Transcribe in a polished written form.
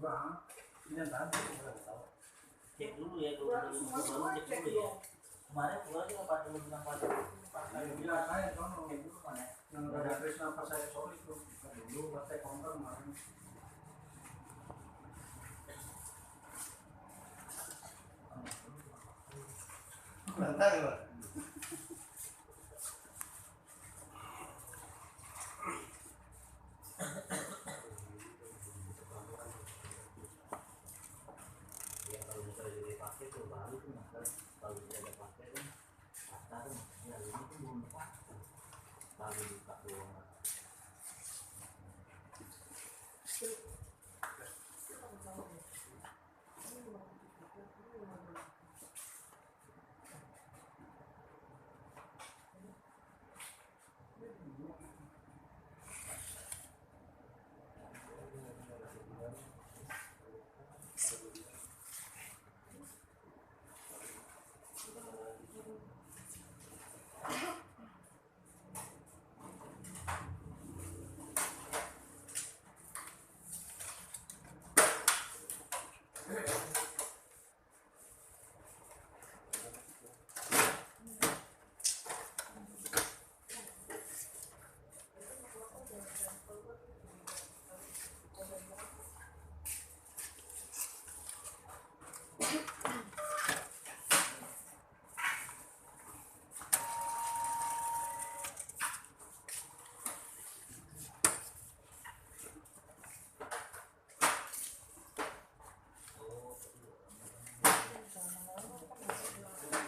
Ini yang tadi cek dulu ya, baru cek dulu ya. Kemarin gua aja nggak pakai bilang pakai bilang saya sono cek dulu mana yang ada Krisna pas saya sorry itu dulu pakai counter kemarin. Lantai Pak. ya kalau misalnya dipakai tuh baru tuh kalau tidak pakai kan kata kan ya ini tuh belum pas baru buka doang